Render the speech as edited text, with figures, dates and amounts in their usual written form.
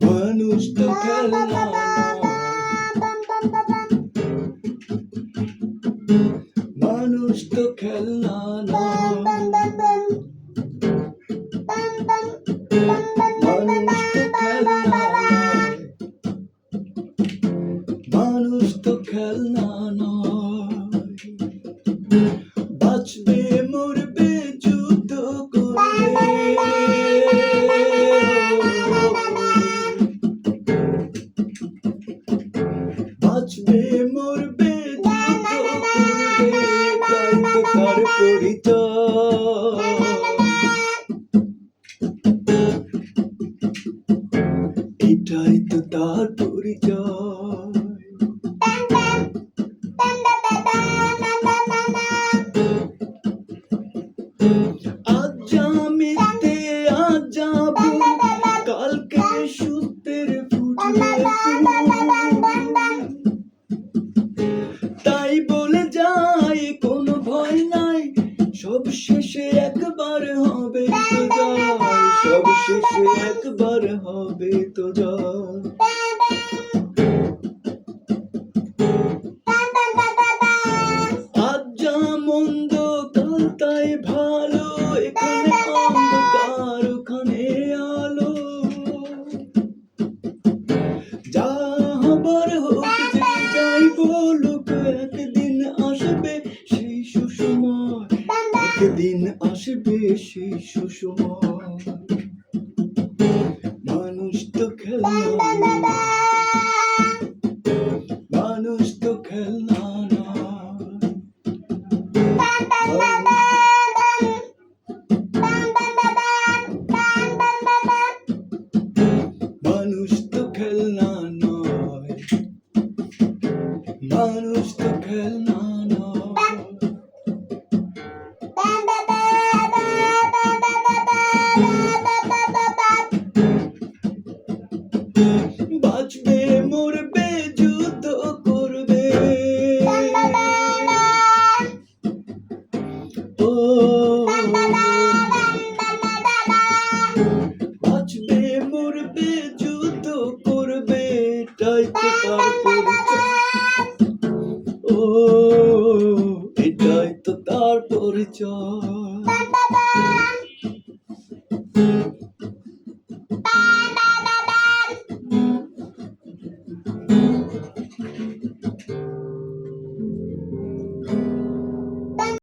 মানুষ তো খেলনা নয়, মানুষ তো খেলনা নয়, মানুষ তো খেলনা নয়, মানুষ তো খেলনা নয়। বাঁচবে মরবে যুদ্ধ করবে, বাঁচবে মরবে যুদ্ধ করবে, তাই তো তার পরিচয়, এটাই তো তার পরিচয়। আজ যা মিথ্যে আজ যাবো, কালকে সত্যের ফুটবে তাই বলে যাই কোনো ভয় নাই, সব শেষে একবার হবে তো জয়, সব শেষে একবার হবে তো জয়। আজ যা মন্দ কাল তাই ভালো, এখানে অন্ধকার ওখানে আলো, যা হবার হোক যে যাই বলুক, একদিন আসবে সেই সুসময়, একদিন আসবে সেই সুসময়। মানুষ তো খেলনা নয়, মানুষ তো খেলনা নয়, মানুষ তো খেলনা নয়, মানুষ তো খেলনা নয়। বাঁচবে মরবে যুদ্ধ করবে, ও বাঁচবে মরবে যুদ্ধ করবে, এটাই তো তার পরিচয়, ও এটাই তো তার পরিচয়।